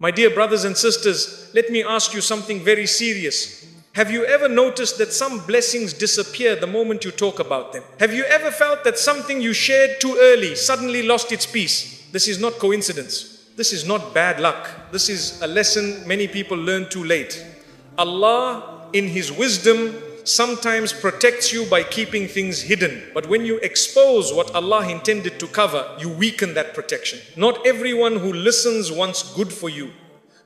My dear brothers and sisters, let me ask you something very serious. Have you ever noticed that some blessings disappear the moment you talk about them? Have you ever felt that something you shared too early suddenly lost its peace? This is not coincidence. This is not bad luck. This is a lesson many people learn too late. Allah, in His wisdom, sometimes protects you by keeping things hidden. But when you expose what Allah intended to cover, you weaken that protection. Not everyone who listens wants good for you.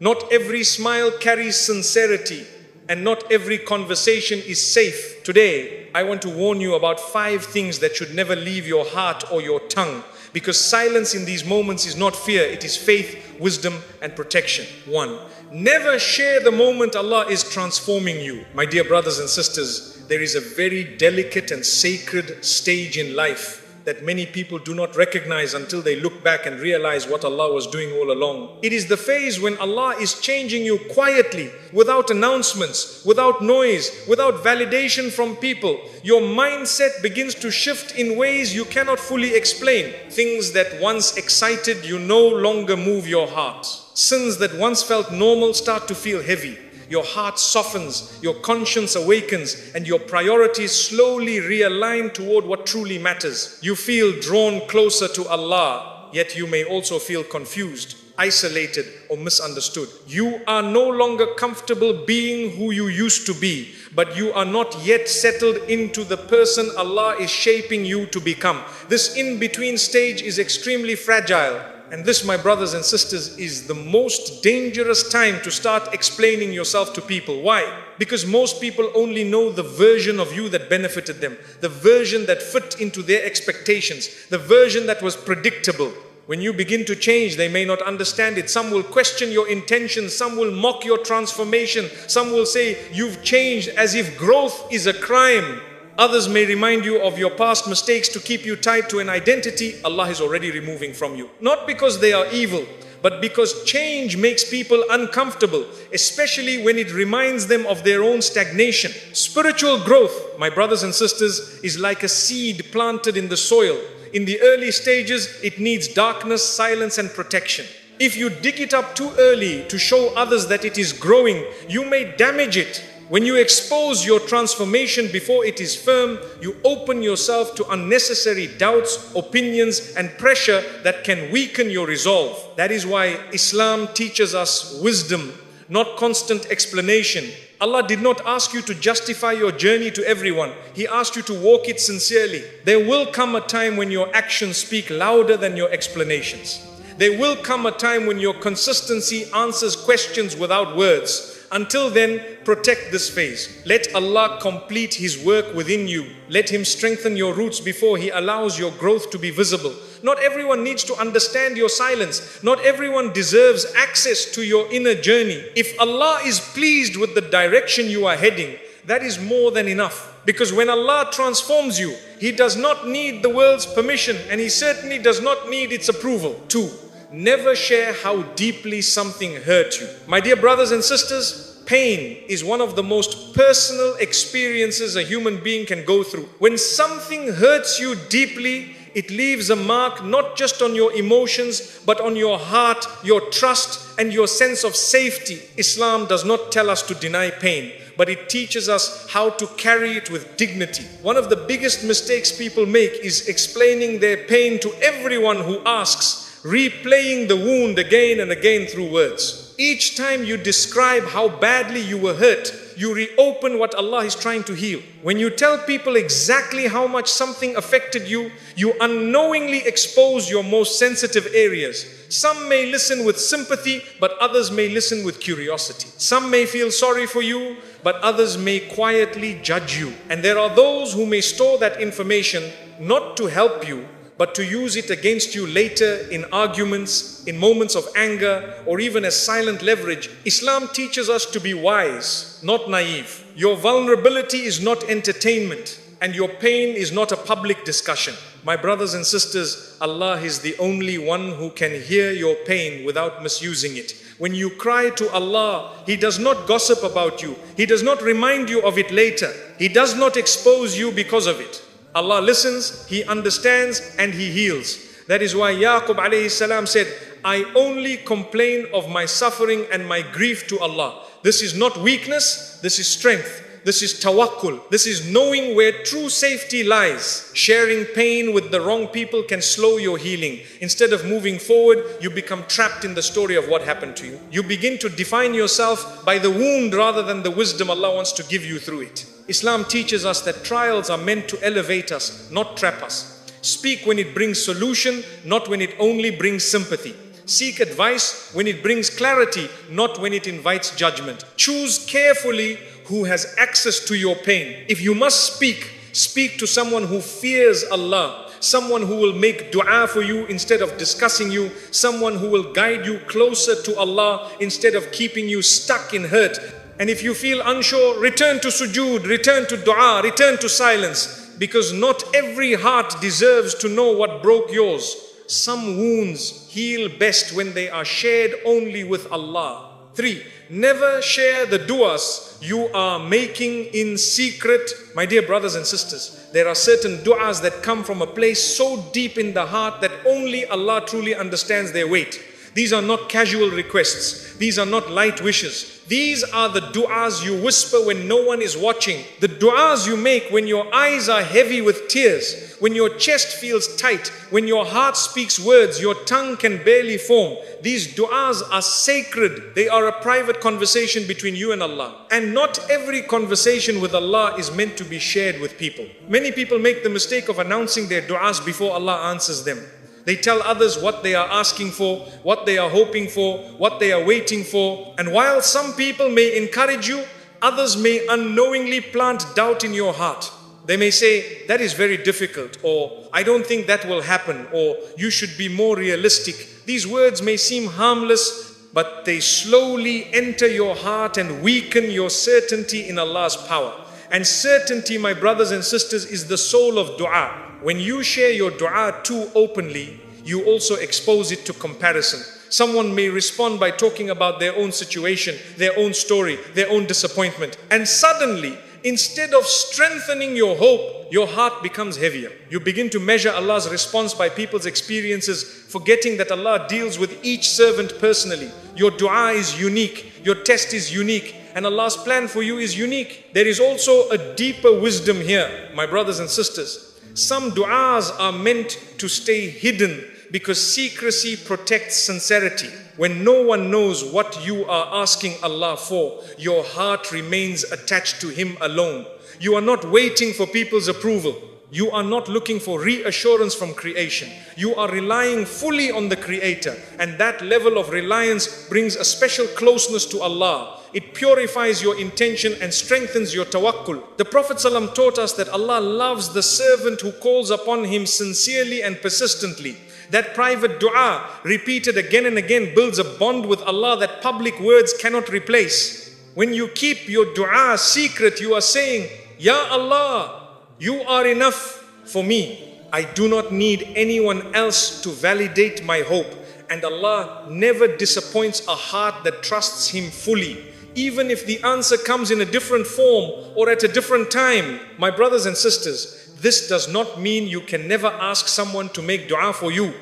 Not every smile carries sincerity. And not every conversation is safe. Today, I want to warn you about 5 things that should never leave your heart or your tongue. Because silence in these moments is not fear, it is faith, wisdom, and protection. 1. Never share the moment Allah is transforming you. My dear brothers and sisters, there is a very delicate and sacred stage in life that many people do not recognize until they look back and realize what Allah was doing all along. It is the phase when Allah is changing you quietly, without announcements, without noise, without validation from people. Your mindset begins to shift in ways you cannot fully explain. Things that once excited you no longer move your heart. Sins that once felt normal start to feel heavy. Your heart softens, your conscience awakens, and your priorities slowly realign toward what truly matters. You feel drawn closer to Allah, yet you may also feel confused, isolated, or misunderstood. You are no longer comfortable being who you used to be, but you are not yet settled into the person Allah is shaping you to become. This in-between stage is extremely fragile. And this, my brothers and sisters, is the most dangerous time to start explaining yourself to people. Why? Because most people only know the version of you that benefited them, the version that fit into their expectations, the version that was predictable. When you begin to change, they may not understand it. Some will question your intentions, some will mock your transformation, some will say you've changed as if growth is a crime. Others may remind you of your past mistakes to keep you tied to an identity Allah is already removing from you. Not because they are evil, but because change makes people uncomfortable, especially when it reminds them of their own stagnation. Spiritual growth, my brothers and sisters, is like a seed planted in the soil. In the early stages, it needs darkness, silence, and protection. If you dig it up too early to show others that it is growing, you may damage it. When you expose your transformation before it is firm, you open yourself to unnecessary doubts, opinions, and pressure that can weaken your resolve. That is why Islam teaches us wisdom, not constant explanation. Allah did not ask you to justify your journey to everyone. He asked you to walk it sincerely. There will come a time when your actions speak louder than your explanations. There will come a time when your consistency answers questions without words. Until then, protect this phase. Let Allah complete His work within you. Let Him strengthen your roots before He allows your growth to be visible. Not everyone needs to understand your silence. Not everyone deserves access to your inner journey. If Allah is pleased with the direction you are heading, that is more than enough. Because when Allah transforms you, He does not need the world's permission, and He certainly does not need its approval. 2. Never share how deeply something hurt you. My dear brothers and sisters, pain is one of the most personal experiences a human being can go through. When something hurts you deeply, it leaves a mark not just on your emotions, but on your heart, your trust, and your sense of safety. Islam does not tell us to deny pain, but it teaches us how to carry it with dignity. One of the biggest mistakes people make is explaining their pain to everyone who asks, replaying the wound again and again through words. Each time you describe how badly you were hurt, you reopen what Allah is trying to heal. When you tell people exactly how much something affected you, you unknowingly expose your most sensitive areas. Some may listen with sympathy, but others may listen with curiosity. Some may feel sorry for you, but others may quietly judge you. And there are those who may store that information not to help you, but to use it against you later in arguments, in moments of anger, or even as silent leverage. Islam teaches us to be wise, not naive. Your vulnerability is not entertainment, and your pain is not a public discussion. My brothers and sisters, Allah is the only one who can hear your pain without misusing it. When you cry to Allah, He does not gossip about you. He does not remind you of it later. He does not expose you because of it. Allah listens, He understands, and He heals. That is why Yaqub alayhi salam said, I only complain of my suffering and my grief to Allah. This is not weakness, this is strength. This is tawakkul. This is knowing where true safety lies. Sharing pain with the wrong people can slow your healing. Instead of moving forward, you become trapped in the story of what happened to you. You begin to define yourself by the wound rather than the wisdom Allah wants to give you through it. Islam teaches us that trials are meant to elevate us, not trap us. Speak when it brings solution, not when it only brings sympathy. Seek advice when it brings clarity, not when it invites judgment. Choose carefully who has access to your pain. If you must speak, speak to someone who fears Allah, someone who will make dua for you instead of discussing you, someone who will guide you closer to Allah instead of keeping you stuck in hurt. And if you feel unsure, return to sujood, return to dua, return to silence, because not every heart deserves to know what broke yours. Some wounds heal best when they are shared only with Allah. 3. Never share the du'as you are making in secret. My dear brothers and sisters, there are certain du'as that come from a place so deep in the heart that only Allah truly understands their weight. These are not casual requests. These are not light wishes. These are the du'as you whisper when no one is watching. The du'as you make when your eyes are heavy with tears, when your chest feels tight, when your heart speaks words your tongue can barely form. These du'as are sacred. They are a private conversation between you and Allah. And not every conversation with Allah is meant to be shared with people. Many people make the mistake of announcing their du'as before Allah answers them. They tell others what they are asking for, what they are hoping for, what they are waiting for. And while some people may encourage you, others may unknowingly plant doubt in your heart. They may say, that is very difficult, or I don't think that will happen, or you should be more realistic. These words may seem harmless, but they slowly enter your heart and weaken your certainty in Allah's power. And certainty, my brothers and sisters, is the soul of dua. When you share your dua too openly, you also expose it to comparison. Someone may respond by talking about their own situation, their own story, their own disappointment. And suddenly, instead of strengthening your hope, your heart becomes heavier. You begin to measure Allah's response by people's experiences, forgetting that Allah deals with each servant personally. Your dua is unique. Your test is unique. And Allah's plan for you is unique. There is also a deeper wisdom here, my brothers and sisters. Some du'as are meant to stay hidden because secrecy protects sincerity. When no one knows what you are asking Allah for, your heart remains attached to Him alone. You are not waiting for people's approval. You are not looking for reassurance from creation. You are relying fully on the Creator. And that level of reliance brings a special closeness to Allah. It purifies your intention and strengthens your tawakkul. The Prophet ﷺ taught us that Allah loves the servant who calls upon Him sincerely and persistently. That private dua, repeated again and again, builds a bond with Allah that public words cannot replace. When you keep your dua secret, you are saying, Ya Allah, you are enough for me. I do not need anyone else to validate my hope. And Allah never disappoints a heart that trusts Him fully. Even if the answer comes in a different form or at a different time. My brothers and sisters, this does not mean you can never ask someone to make dua for you.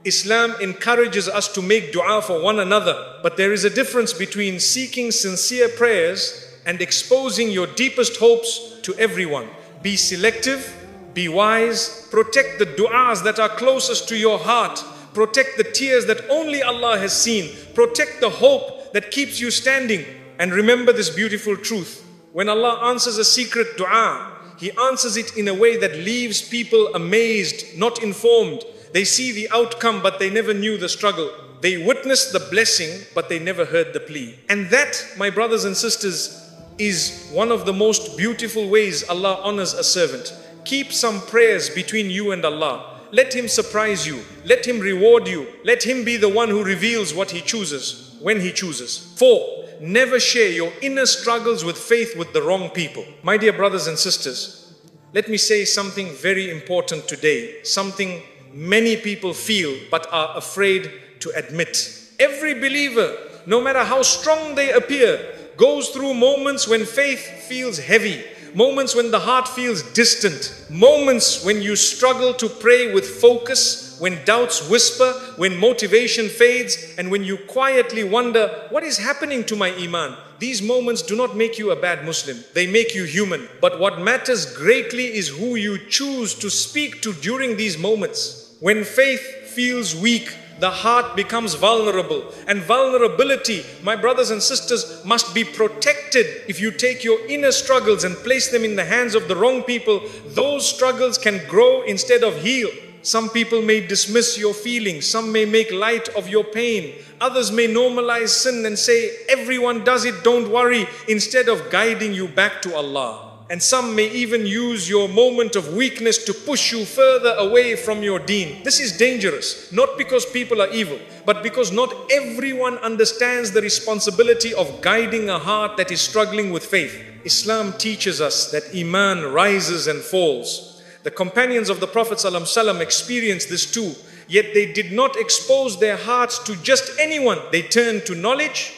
Islam encourages us to make dua for one another. But there is a difference between seeking sincere prayers and exposing your deepest hopes to everyone. Be selective, be wise, protect the du'as that are closest to your heart, protect the tears that only Allah has seen, protect the hope that keeps you standing. And remember this beautiful truth. When Allah answers a secret dua, He answers it in a way that leaves people amazed, not informed. They see the outcome, but they never knew the struggle. They witnessed the blessing, but they never heard the plea. And that, my brothers and sisters, is one of the most beautiful ways Allah honors a servant. Keep some prayers between you and Allah. Let Him surprise you. Let Him reward you. Let Him be the one who reveals what He chooses, when He chooses. 4. Never share your inner struggles with faith with the wrong people. My dear brothers and sisters, let me say something very important today. Something many people feel but are afraid to admit. Every believer, no matter how strong they appear, goes through moments when faith feels heavy, moments when the heart feels distant, moments when you struggle to pray with focus, when doubts whisper, when motivation fades, and when you quietly wonder, what is happening to my iman? These moments do not make you a bad Muslim. They make you human. But what matters greatly is who you choose to speak to during these moments. When faith feels weak, the heart becomes vulnerable. And vulnerability, my brothers and sisters, must be protected. If you take your inner struggles and place them in the hands of the wrong people, those struggles can grow instead of heal. Some people may dismiss your feelings. Some may make light of your pain. Others may normalize sin and say, everyone does it, don't worry, instead of guiding you back to Allah. And some may even use your moment of weakness to push you further away from your deen. This is dangerous, not because people are evil, but because not everyone understands the responsibility of guiding a heart that is struggling with faith. Islam teaches us that iman rises and falls. The companions of the Prophet ﷺ experienced this too, yet they did not expose their hearts to just anyone. They turned to knowledge,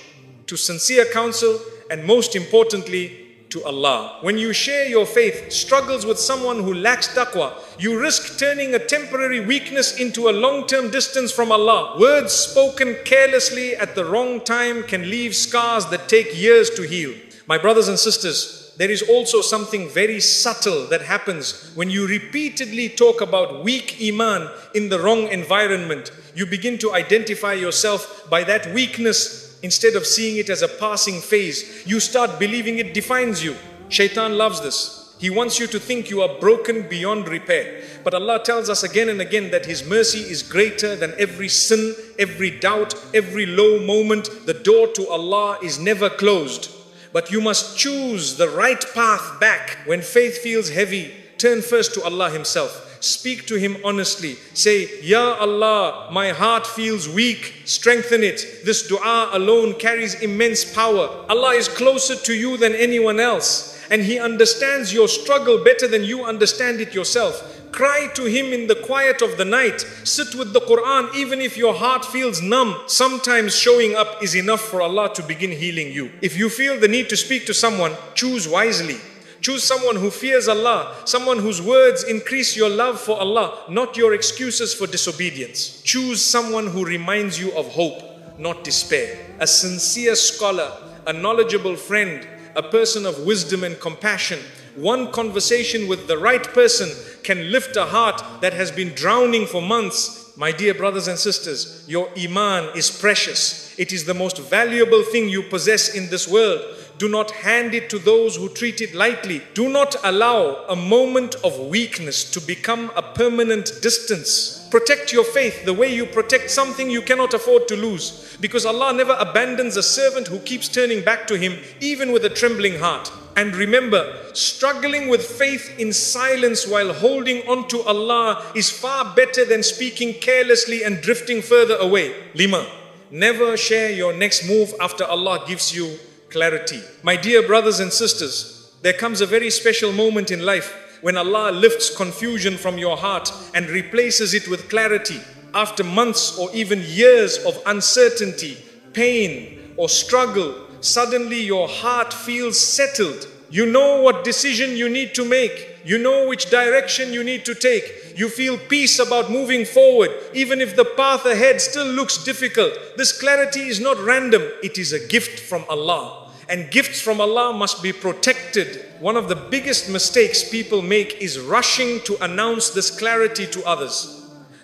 to sincere counsel, and most importantly, to Allah. When you share your faith struggles with someone who lacks taqwa, you risk turning a temporary weakness into a long-term distance from Allah. Words spoken carelessly at the wrong time can leave scars that take years to heal. My brothers and sisters, there is also something very subtle that happens when you repeatedly talk about weak iman in the wrong environment. You begin to identify yourself by that weakness. Instead of seeing it as a passing phase, you start believing it defines you. Shaitan loves this. He wants you to think you are broken beyond repair. But Allah tells us again and again that His mercy is greater than every sin, every doubt, every low moment. The door to Allah is never closed. But you must choose the right path back. When faith feels heavy, turn first to Allah Himself. Speak to Him honestly. Say, Ya Allah, my heart feels weak. Strengthen it. This dua alone carries immense power. Allah is closer to you than anyone else. And He understands your struggle better than you understand it yourself. Cry to Him in the quiet of the night. Sit with the Quran even if your heart feels numb. Sometimes showing up is enough for Allah to begin healing you. If you feel the need to speak to someone, choose wisely. Choose someone who fears Allah, someone whose words increase your love for Allah, not your excuses for disobedience. Choose someone who reminds you of hope, not despair. A sincere scholar, a knowledgeable friend, a person of wisdom and compassion. One conversation with the right person can lift a heart that has been drowning for months. My dear brothers and sisters, your iman is precious. It is the most valuable thing you possess in this world. Do not hand it to those who treat it lightly. Do not allow a moment of weakness to become a permanent distance. Protect your faith the way you protect something you cannot afford to lose. Because Allah never abandons a servant who keeps turning back to Him, even with a trembling heart. And remember, struggling with faith in silence while holding on to Allah is far better than speaking carelessly and drifting further away. Lima, never share your next move after Allah gives you clarity. My dear brothers and sisters, there comes a very special moment in life when Allah lifts confusion from your heart and replaces it with clarity. After months or even years of uncertainty, pain or struggle, suddenly your heart feels settled. You know what decision you need to make. You know which direction you need to take. You feel peace about moving forward, even if the path ahead still looks difficult. This clarity is not random. It is a gift from Allah. And gifts from Allah must be protected. One of the biggest mistakes people make is rushing to announce this clarity to others.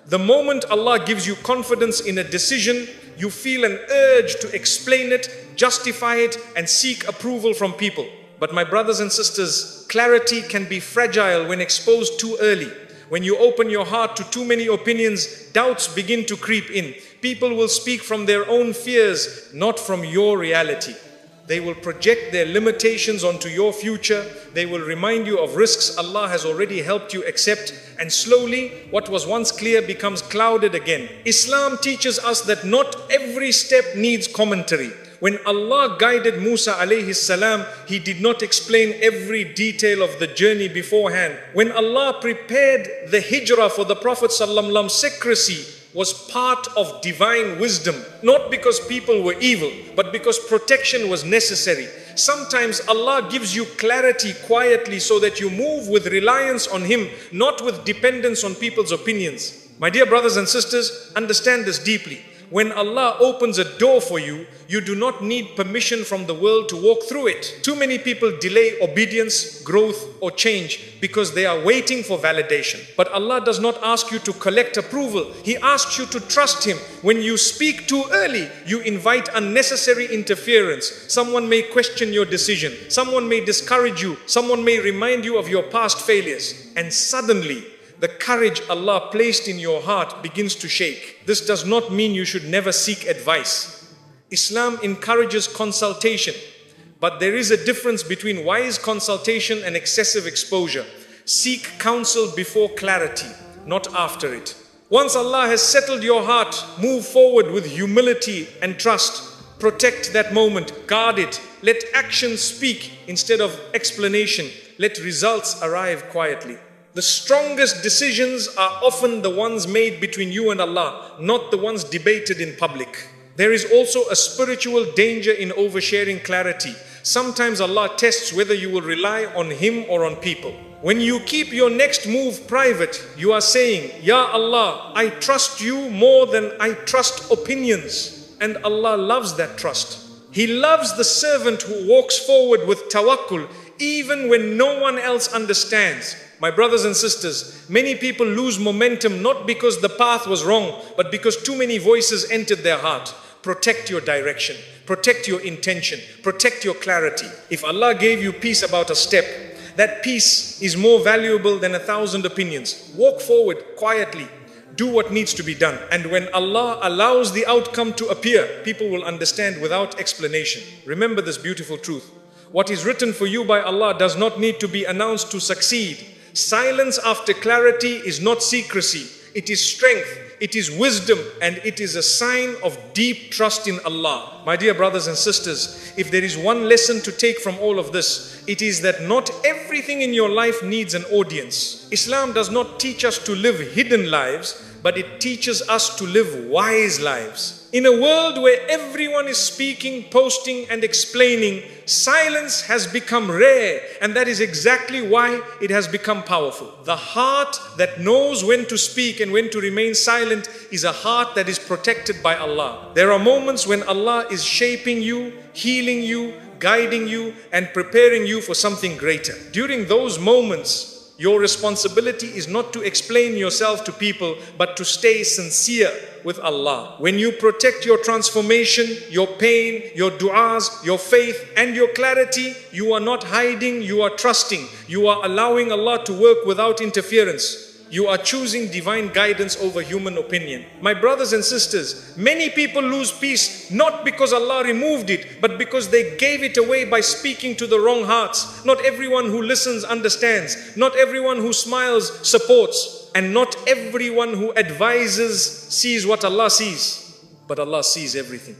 The moment Allah gives you confidence in a decision, you feel an urge to explain it, justify it, and seek approval from people. But my brothers and sisters, clarity can be fragile when exposed too early. When you open your heart to too many opinions, doubts begin to creep in. People will speak from their own fears, not from your reality. They will project their limitations onto your future. They will remind you of risks Allah has already helped you accept. And slowly, what was once clear becomes clouded again. Islam teaches us that not every step needs commentary. When Allah guided Musa alayhi salam, He did not explain every detail of the journey beforehand. When Allah prepared the hijrah for the Prophet sallallahu alaihi wasallam, secrecy was part of divine wisdom, not because people were evil, but because protection was necessary. Sometimes Allah gives you clarity quietly so that you move with reliance on Him, not with dependence on people's opinions. My dear brothers and sisters, understand this deeply. When Allah opens a door for you, you do not need permission from the world to walk through it. Too many people delay obedience, growth, or change because they are waiting for validation. But Allah does not ask you to collect approval. He asks you to trust Him. When you speak too early, you invite unnecessary interference. Someone may question your decision. Someone may discourage you. Someone may remind you of your past failures. And suddenly, the courage Allah placed in your heart begins to shake. This does not mean you should never seek advice. Islam encourages consultation, but there is a difference between wise consultation and excessive exposure. Seek counsel before clarity, not after it. Once Allah has settled your heart, move forward with humility and trust. Protect that moment, guard it. Let action speak instead of explanation. Let results arrive quietly. The strongest decisions are often the ones made between you and Allah, not the ones debated in public. There is also a spiritual danger in oversharing clarity. Sometimes Allah tests whether you will rely on Him or on people. When you keep your next move private, you are saying, Ya Allah, I trust you more than I trust opinions. And Allah loves that trust. He loves the servant who walks forward with tawakkul even when no one else understands. My brothers and sisters, many people lose momentum not because the path was wrong, but because too many voices entered their heart. Protect your direction, protect your intention, protect your clarity. If Allah gave you peace about a step, that peace is more valuable than 1,000 opinions. Walk forward quietly, do what needs to be done. And when Allah allows the outcome to appear, people will understand without explanation. Remember this beautiful truth. What is written for you by Allah does not need to be announced to succeed. Silence after clarity is not secrecy. It is strength, it is wisdom, and it is a sign of deep trust in Allah. My dear brothers and sisters, if there is one lesson to take from all of this, it is that not everything in your life needs an audience. Islam does not teach us to live hidden lives, but it teaches us to live wise lives. In a world where everyone is speaking, posting, and explaining, silence has become rare, and that is exactly why it has become powerful. The heart that knows when to speak and when to remain silent is a heart that is protected by Allah. There are moments when Allah is shaping you, healing you, guiding you, and preparing you for something greater. During those moments, your responsibility is not to explain yourself to people, but to stay sincere with Allah. When you protect your transformation, your pain, your du'as, your faith, and your clarity, you are not hiding, you are trusting. You are allowing Allah to work without interference. You are choosing divine guidance over human opinion. My brothers and sisters, many people lose peace not because Allah removed it, but because they gave it away by speaking to the wrong hearts. Not everyone who listens understands. Not everyone who smiles supports. And not everyone who advises sees what Allah sees. But Allah sees everything.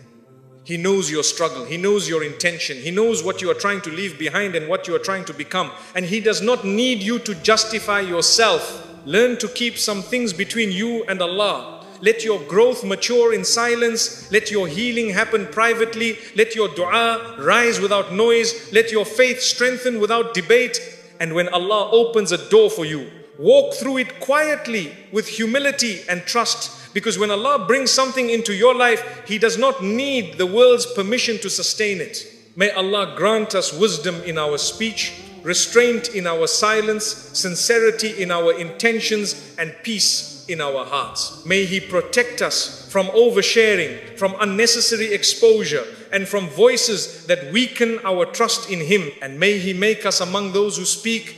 He knows your struggle. He knows your intention. He knows what you are trying to leave behind and what you are trying to become. And He does not need you to justify yourself. Learn to keep some things between you and Allah. Let your growth mature in silence. Let your healing happen privately. Let your dua rise without noise. Let your faith strengthen without debate. And when Allah opens a door for you, walk through it quietly with humility and trust. Because when Allah brings something into your life, He does not need the world's permission to sustain it. May Allah grant us wisdom in our speech, restraint in our silence, sincerity in our intentions, and peace in our hearts. May He protect us from oversharing, from unnecessary exposure, and from voices that weaken our trust in Him. And may He make us among those who speak